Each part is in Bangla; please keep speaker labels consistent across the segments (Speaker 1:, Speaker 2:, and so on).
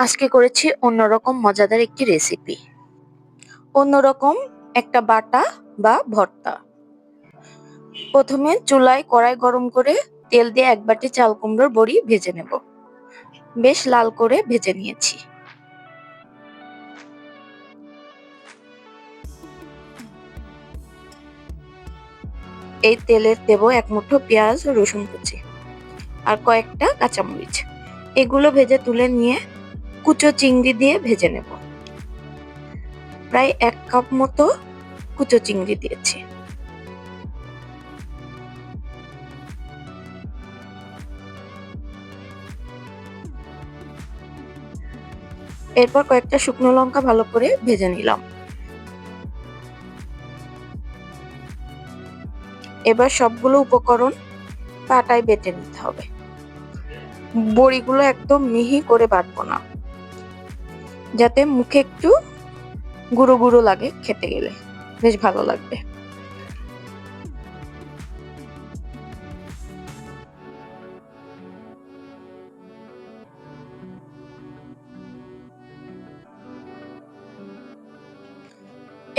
Speaker 1: আজকে করেছি অন্যরকম মজাদার একটি রেসিপি। অন্যরকম একটা বাটা বা ভর্তা। প্রথমে চুলায় কড়াই গরম করে তেল দিয়ে এক বাটি চাল কুমড়োর বড়ি ভেজে নেব। বেশ লাল করে ভেজে নিয়েছি। এই তেলে দেব এক মুঠো পেঁয়াজ, রসুন কুচি আর কয়েকটা কাঁচামরিচ। এগুলো ভেজে তুলে নিয়ে কুচো চিংড়ি দিয়ে ভেজে নেব। প্রায় 1 কাপ মতো কুচো চিংড়ি দিয়েছি। এরপর কয়েকটা শুকনো লঙ্কা ভালো করে ভেজে নিলাম। এবার সবগুলো উপকরণ পাটায় বেটে নিতে হবে। বড়িগুলো একদম মিহি করে বাটবো না, যাতে মুখে একটু গুঁড়ো গুঁড়ো লাগে, খেতে গেলে বেশ ভালো লাগবে।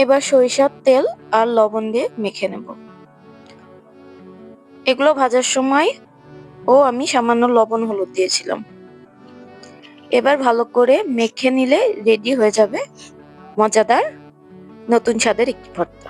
Speaker 1: এবার সরিষার তেল আর লবণ দিয়ে মেখে নেব। এগুলো ভাজার সময় আমি সামান্য লবণ হলুদ দিয়েছিলাম। এবার ভালো করে মেখে নিলে রেডি হয়ে যাবে মজাদার নতুন স্বাদের একটি ভর্তা।